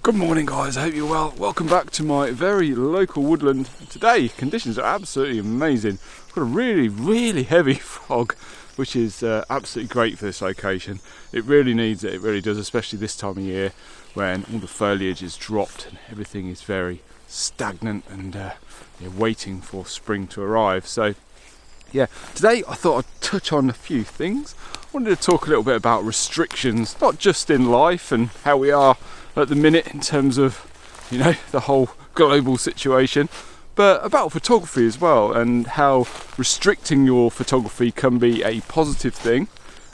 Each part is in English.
Good morning guys, I hope you're well. Welcome back to my very local woodland. Today conditions are absolutely amazing. I've got a really heavy fog, which is absolutely great for this location. It really needs it, it really does, especially this time of year when all the foliage is dropped and everything is very stagnant and you're waiting for spring to arrive. So yeah, today I thought I'd touch on a few things. I wanted to talk a little bit about restrictions, not just in life and how we are at the minute in terms of, you know, the whole global situation, but about photography as well, and how restricting your photography can be a positive thing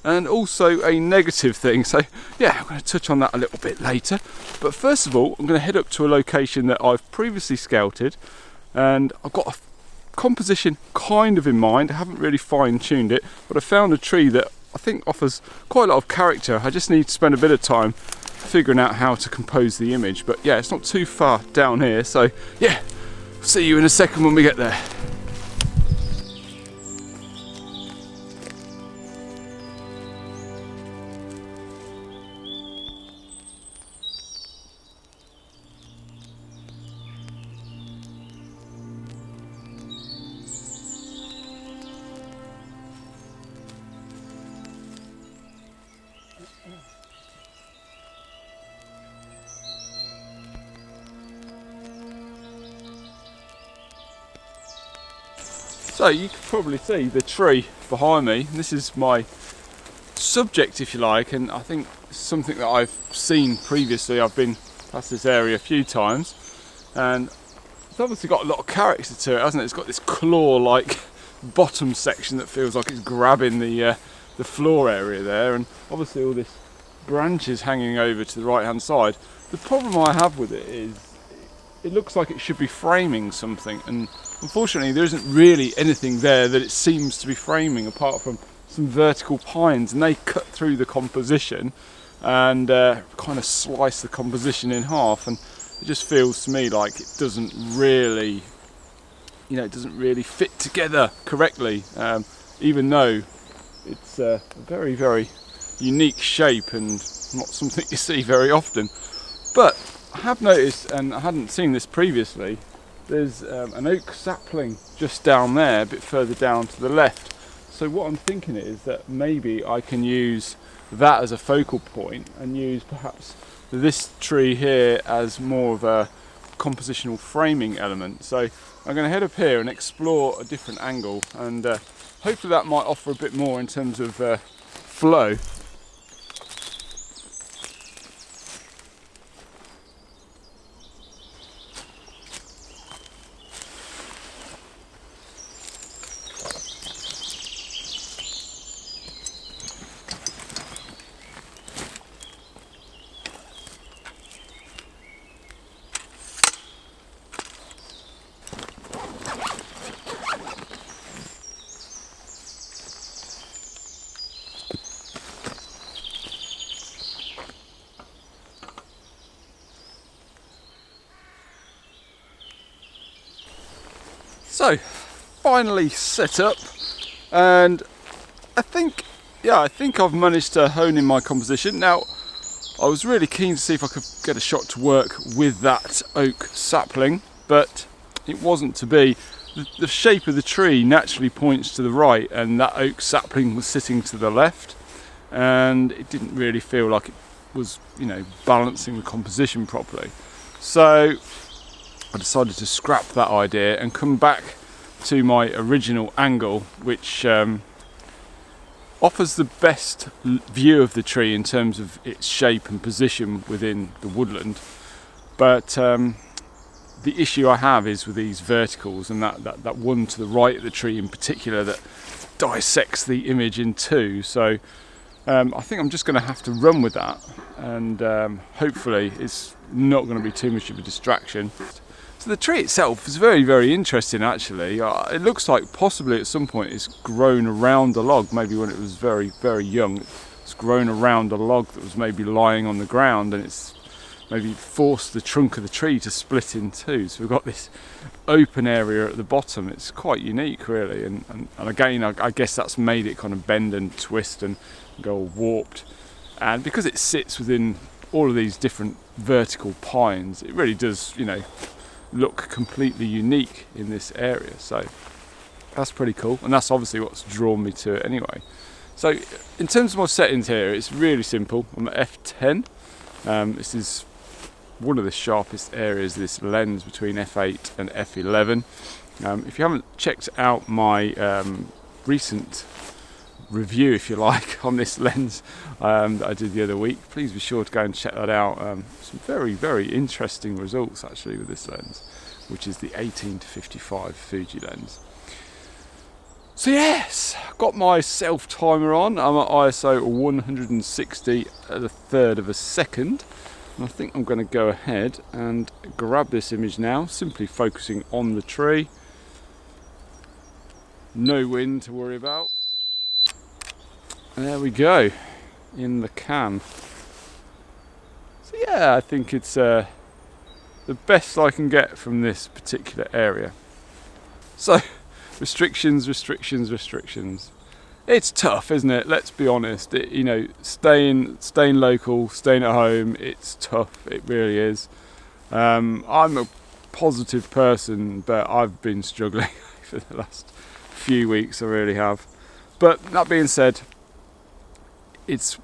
and also a negative thing. So yeah, I'm going to touch on that a little bit later, but first of all I'm going to head up to a location that I've previously scouted, and I've got a composition kind of in mind. I haven't really fine-tuned it, but I found a tree that I think offers quite a lot of character. I just need to spend a bit of time figuring out how to compose the image, but yeah, it's not too far down here, so yeah, see you in a second when we get there. So you can probably see the tree behind me. This is my subject, if you like, and I think it's something that I've seen previously. I've been past this area a few times, and it's obviously got a lot of character to it, hasn't it? It's got this claw-like bottom section that feels like it's grabbing the floor area there, and obviously all this branches hanging over to the right-hand side. The problem I have with it is it looks like it should be framing something, and unfortunately there isn't really anything there that it seems to be framing apart from some vertical pines, and they cut through the composition and kind of slice the composition in half, and it just feels to me like it doesn't really, you know, it doesn't really fit together correctly, even though it's a very unique shape and not something you see very often. But I have noticed, and I hadn't seen this previously, there's an oak sapling just down there, a bit further down to the left. So what I'm thinking is that maybe I can use that as a focal point and use perhaps this tree here as more of a compositional framing element. So I'm going to head up here and explore a different angle, and hopefully that might offer a bit more in terms of flow. So, finally set up, and I think I've managed to hone in my composition. Now, I was really keen to see if I could get a shot to work with that oak sapling, but it wasn't to be. The shape of the tree naturally points to the right, and that oak sapling was sitting to the left, and it didn't really feel like it was, you know, balancing the composition properly. So I decided to scrap that idea and come back to my original angle, which offers the best view of the tree in terms of its shape and position within the woodland. But the issue I have is with these verticals, and that one to the right of the tree in particular that dissects the image in two. So I think I'm just going to have to run with that, and hopefully it's not going to be too much of a distraction. So the tree itself is very interesting actually. It looks like possibly at some point it's grown around a log, maybe when it was very young. It's grown around a log that was maybe lying on the ground, and it's maybe forced the trunk of the tree to split in two. So we've got this open area at the bottom. It's quite unique really, and again I guess that's made it kind of bend and twist and go all warped. And because it sits within all of these different vertical pines. It really does, you know, look completely unique in this area. So that's pretty cool, and that's obviously what's drawn me to it anyway. So in terms of my settings here, it's really simple. I'm at f10. This is one of the sharpest areas of this lens between f8 and f11. If you haven't checked out my recent review, if you like, on this lens that I did the other week, please be sure to go and check that out. Some very, very interesting results actually with this lens, which is the 18-55 Fuji lens. So yes, got my self timer on. I'm at ISO 160 at a third of a second. And I think I'm going to go ahead and grab this image now, simply focusing on the tree. No wind to worry about. And there we go, in the can. So yeah, I think it's the best I can get from this particular area. So, restrictions. It's tough, isn't it? Let's be honest. You know, staying local, staying at home, it's tough. It really is. I'm a positive person, but I've been struggling for the last few weeks. I really have. But that being said, it's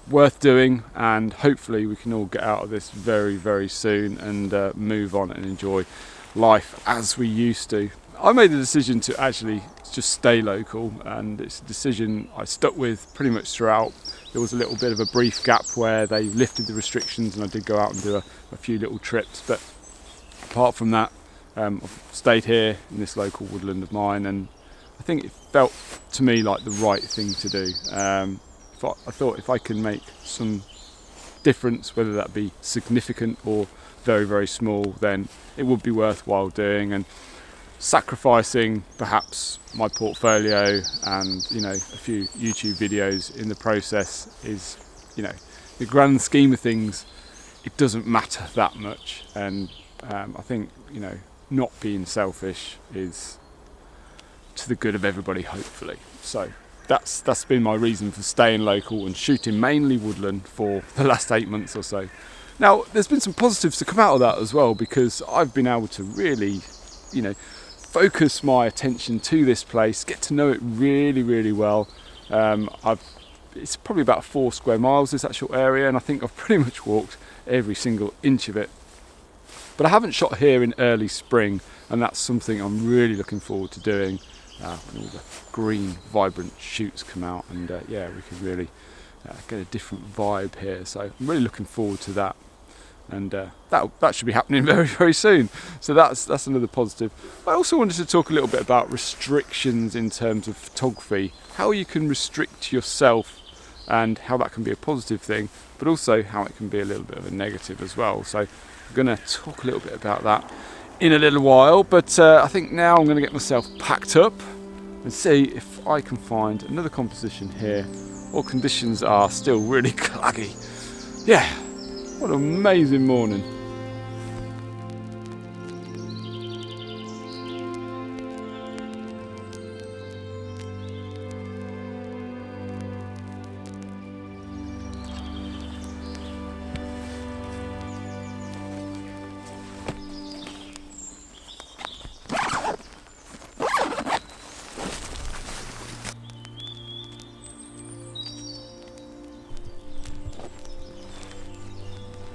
worth doing, and hopefully we can all get out of this very, very soon and move on and enjoy life as we used to. I made the decision to actually just stay local, and it's a decision I stuck with pretty much throughout. There was a little bit of a brief gap where they lifted the restrictions and I did go out and do a few little trips, but apart from that, I've stayed here in this local woodland of mine, and I think it felt to me like the right thing to do. I thought if I can make some difference, whether that be significant or very, very small, then it would be worthwhile doing, and sacrificing perhaps my portfolio and, you know, a few YouTube videos in the process is, you know, the grand scheme of things, it doesn't matter that much. And I think, you know, not being selfish is to the good of everybody, hopefully. So that's been my reason for staying local and shooting mainly woodland for the last 8 months or so. Now, there's been some positives to come out of that as well, because I've been able to really, you know, focus my attention to this place, get to know it really, really well. It's probably about 4 square miles, this actual area, and I think I've pretty much walked every single inch of it. But I haven't shot here in early spring, and that's something I'm really looking forward to doing when all the green, vibrant shoots come out, and yeah, we can really get a different vibe here. So I'm really looking forward to that. And that should be happening very, very soon. So that's another positive. I also wanted to talk a little bit about restrictions in terms of photography, how you can restrict yourself and how that can be a positive thing, but also how it can be a little bit of a negative as well. So I'm going to talk a little bit about that in a little while, but I think now I'm going to get myself packed up and see if I can find another composition here, or conditions are still really claggy. Yeah. What an amazing morning.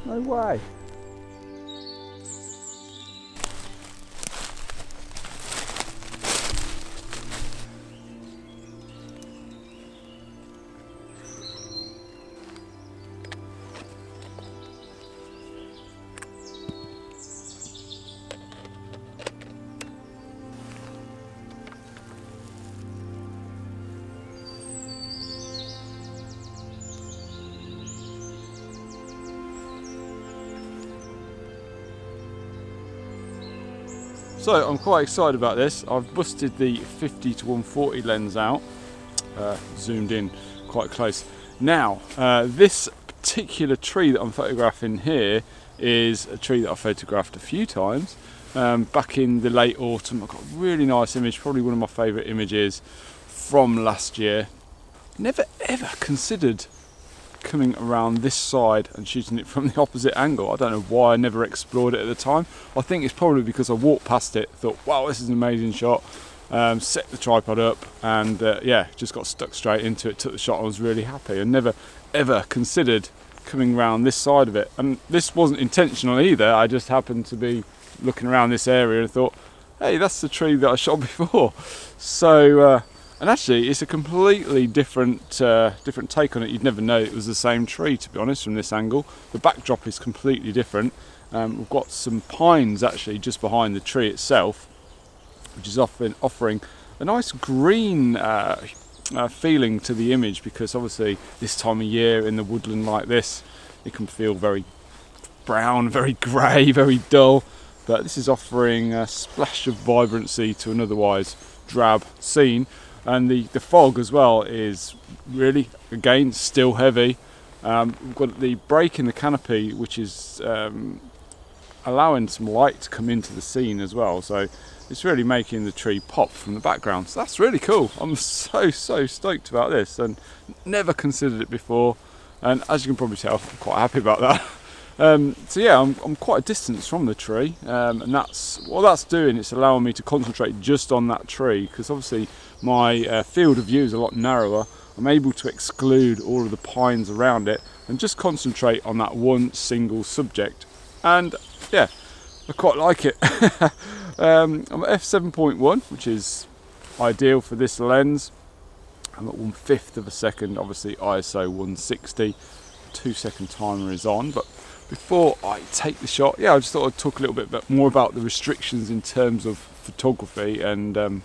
No way. So I'm quite excited about this. I've busted the 50-140 lens out, zoomed in quite close. Now, this particular tree that I'm photographing here is a tree that I photographed a few times back in the late autumn. I've got a really nice image, probably one of my favourite images from last year. Never ever considered coming around this side and shooting it from the opposite angle. I don't know why I never explored it at the time. I think it's probably because I walked past it, thought, wow, this is an amazing shot, set the tripod up, and yeah, just got stuck straight into it, took the shot. I was really happy, and never ever considered coming around this side of it. And this wasn't intentional either. I just happened to be looking around this area and thought, hey, that's the tree that I shot before. So and actually it's a completely different take on it. You'd never know it was the same tree, to be honest, from this angle. The backdrop is completely different. We've got some pines actually just behind the tree itself, which is offering a nice green feeling to the image, because obviously this time of year in the woodland like this, it can feel very brown, very grey, very dull. But this is offering a splash of vibrancy to an otherwise drab scene. And the fog as well is really, again, still heavy. We've got the break in the canopy, which is allowing some light to come into the scene as well. So it's really making the tree pop from the background. So that's really cool. I'm so stoked about this, and never considered it before. And as you can probably tell, I'm quite happy about that. So yeah, I'm quite a distance from the tree, and that's what that's doing. It's allowing me to concentrate just on that tree, because obviously my field of view is a lot narrower. I'm able to exclude all of the pines around it and just concentrate on that one single subject. And yeah, I quite like it. I'm at f7.1, which is ideal for this lens. I'm at 1/5 of a second, obviously ISO 160. 2-second timer is on. But before I take the shot, yeah, I just thought I'd talk a little bit more about the restrictions in terms of photography. And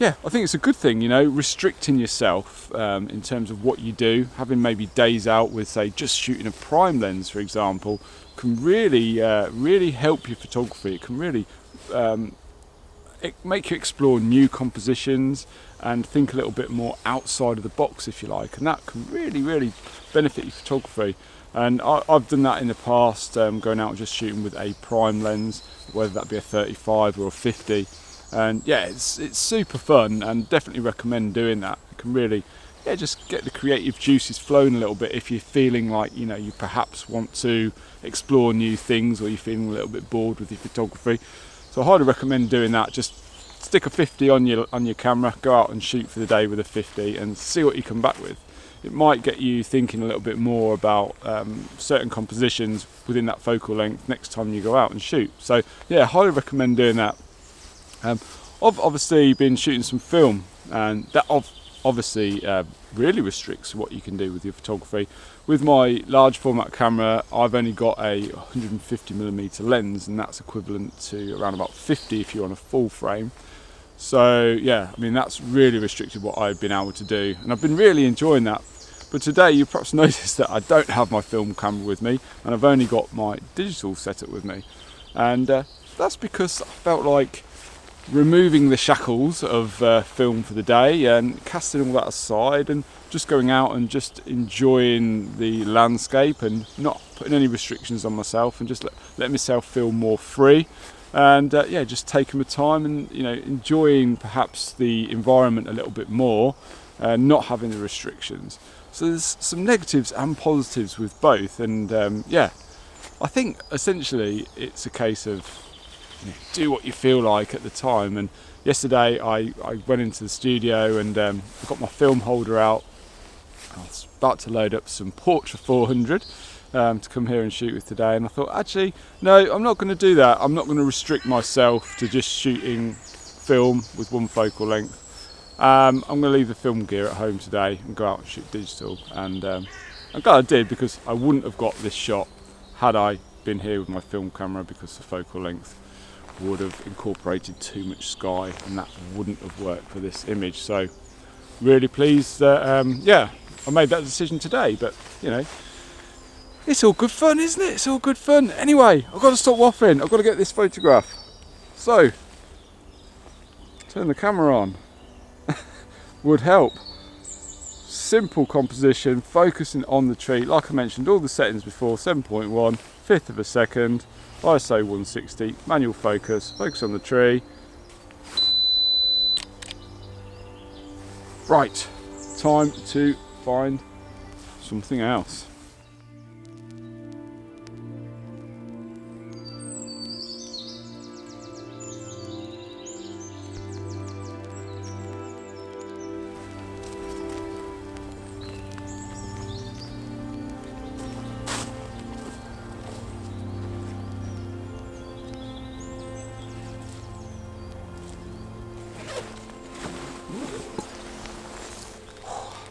yeah, I think it's a good thing, you know, restricting yourself in terms of what you do. Having maybe days out with, say, just shooting a prime lens, for example, can really really help your photography. It can really make you explore new compositions and think a little bit more outside of the box, if you like, and that can really benefit your photography. And I've done that in the past, going out and just shooting with a prime lens, whether that be a 35 or a 50. And yeah, it's super fun, and definitely recommend doing that. It can really, yeah, just get the creative juices flowing a little bit if you're feeling like, you know, you perhaps want to explore new things, or you're feeling a little bit bored with your photography. So I highly recommend doing that. Just stick a 50 on your camera, go out and shoot for the day with a 50 and see what you come back with. It might get you thinking a little bit more about certain compositions within that focal length next time you go out and shoot. So yeah, highly recommend doing that. I've obviously been shooting some film, and that obviously really restricts what you can do with your photography. With my large format camera, I've only got a 150mm lens, and that's equivalent to around about 50 if you're on a full frame. So yeah, I mean, that's really restricted what I've been able to do, and I've been really enjoying that. But today you perhaps noticed that I don't have my film camera with me, and I've only got my digital setup with me. And that's because I felt like removing the shackles of film for the day and casting all that aside, and just going out and just enjoying the landscape and not putting any restrictions on myself, and just let myself feel more free. And yeah, just taking my time and, you know, enjoying perhaps the environment a little bit more, not having the restrictions. So there's some negatives and positives with both. And yeah, I think essentially it's a case of, you know, do what you feel like at the time. And yesterday I went into the studio and I got my film holder out. I was about to load up some Portra 400 to come here and shoot with today, and I thought, actually, no, I'm not going to do that. I'm not going to restrict myself to just shooting film with one focal length. I'm going to leave the film gear at home today and go out and shoot digital. And I'm glad I did, because I wouldn't have got this shot had I been here with my film camera, because the focal length would have incorporated too much sky, and that wouldn't have worked for this image. So really pleased that yeah, I made that decision today. But you know, it's all good fun, isn't it? It's all good fun. Anyway, I've got to stop waffling. I've got to get this photograph. So turn the camera on. Would help. Simple composition, focusing on the tree. Like I mentioned, all the settings before: 7.1, 1/5 of a second, ISO 160, manual focus on the tree. Right, time to find something else.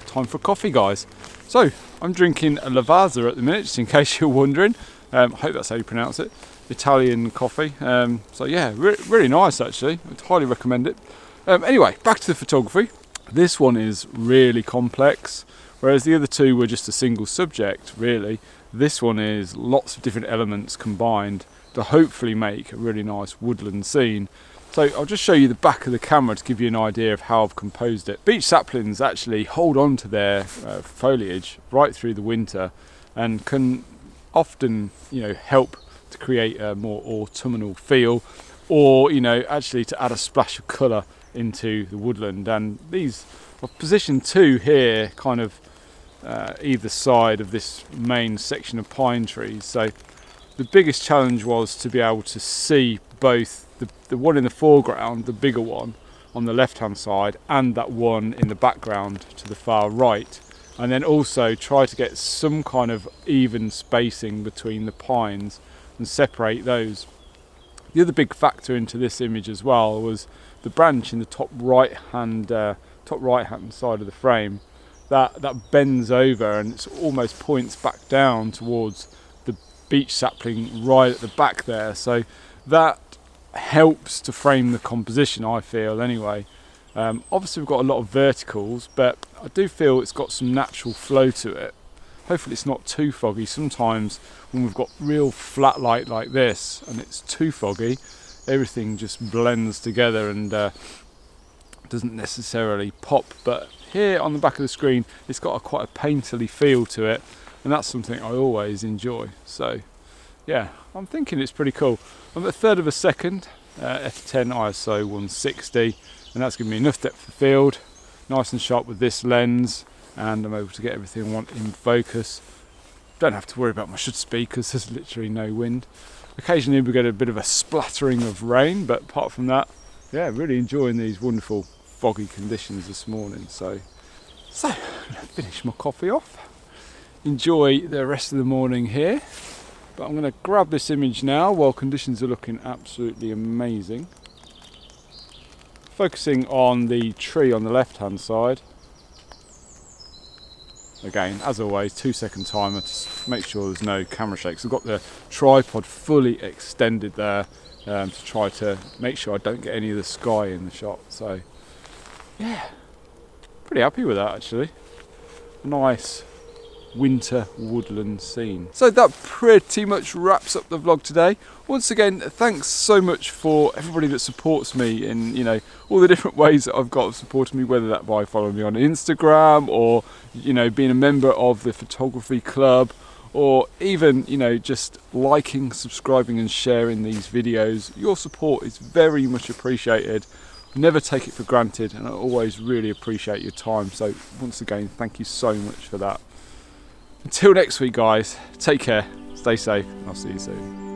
Time for coffee, guys. So I'm drinking a Lavazza at the minute, just in case you're wondering. I hope that's how you pronounce it. Italian coffee. So yeah, really nice actually. I'd highly recommend it. Anyway, back to the photography. This one is really complex, whereas the other two were just a single subject, really. This one is lots of different elements combined to hopefully make a really nice woodland scene. So I'll just show you the back of the camera to give you an idea of how I've composed it. Beech saplings actually hold on to their foliage right through the winter and can often, help to create a more autumnal feel, or, actually to add a splash of colour into the woodland. And these, I've positioned two here, kind of either side of this main section of pine trees. So the biggest challenge was to be able to see both the one in the foreground, the bigger one on the left hand side, and that one in the background to the far right, and then also try to get some kind of even spacing between the pines and separate those. The other big factor into this image as well was the branch in the top right hand side of the frame that bends over and it almost points back down towards the beech sapling right at the back there. So that helps to frame the composition, I feel, anyway. Obviously we've got a lot of verticals, but I do feel it's got some natural flow to it. Hopefully it's not too foggy. Sometimes when we've got real flat light like this and it's too foggy, everything just blends together and doesn't necessarily pop. But here on the back of the screen, it's got quite a painterly feel to it, and that's something I always enjoy. So yeah, I'm thinking it's pretty cool. I'm at a third of a second, f10 ISO 160, and that's giving me enough depth of field, nice and sharp with this lens, and I'm able to get everything I want in focus. Don't have to worry about my shutter speed because there's literally no wind. Occasionally we get a bit of a splattering of rain, but apart from that, yeah, really enjoying these wonderful foggy conditions this morning. So I'm going to finish my coffee off, enjoy the rest of the morning here. But I'm going to grab this image now while conditions are looking absolutely amazing. Focusing on the tree on the left hand side. Again, as always, 2-second timer to make sure there's no camera shakes. I've got the tripod fully extended there to try to make sure I don't get any of the sky in the shot. So yeah, pretty happy with that actually. Nice winter woodland scene. So that pretty much wraps up the vlog today. Once again, thanks so much for everybody that supports me in all the different ways that I've got of supporting me, whether that by following me on Instagram or being a member of the photography club, or even just liking, subscribing and sharing these videos. Your support is very much appreciated. Never take it for granted, and I always really appreciate your time. So once again, thank you so much for that. Until next week, guys, take care, stay safe, and I'll see you soon.